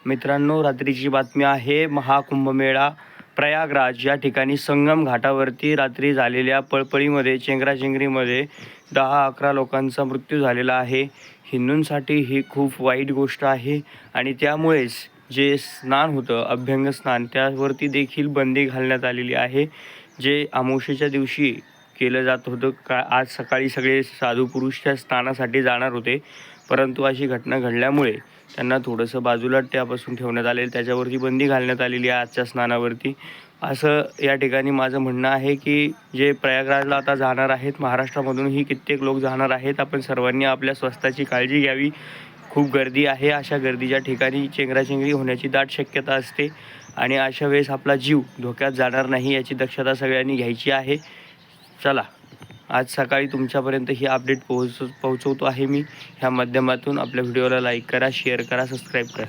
मित्रांनो, रात्रीची बातमी आहे. महाकुंभमेळा प्रयागराज या ठिकाणी संगम घाटावरती रात्री झालेल्या पळपळीमध्ये चेंगराचेंगरीमध्ये 10-11 लोकांचा मृत्यू झालेला आहे. हिंदूंसाठी ही खूप वाईट गोष्ट आहे आणि त्यामुळेच जे स्नान होतं, अभ्यंग स्नान, त्यावरती देखील बंदी घालण्यात आलेली आहे. जे अमावस्येच्या दिवशी केलं जात होतं आज सकाळी सगळे साधू पुरुष त्या स्नानासाठी जाणार होते, परंतु अशी घटना घडल्यामुळे त्यांना थोडंसं बाजूला त्यापासून ठेवण्यात आले. त्याच्यावरती बंदी घालण्यात आलेली आहे आजच्या स्नानावरती. असं या ठिकाणी माझं म्हणणं आहे की जे प्रयागराजला आता जाणार आहेत, महाराष्ट्रामधूनही कित्येक लोक जाणार आहेत. आपण सर्वांनी आपल्या स्वास्थ्याची काळजी घ्यावी. खूप गर्दी आहे. अशा गर्दीच्या ठिकाणी चेंगराचेंगरी होण्याची दाट शक्यता असते आणि अशा वेळेस आपला जीव धोक्यात जाणार नाही याची दक्षता सगळ्यांनी घ्यायची आहे. चला, आज सकाळी तुमच्यापर्यंत ही अपडेट पोहोचवतो आहे मी ह्या माध्यमातून. आपल्या व्हिडिओला लाईक करा, शेअर करा, सबस्क्राईब करा.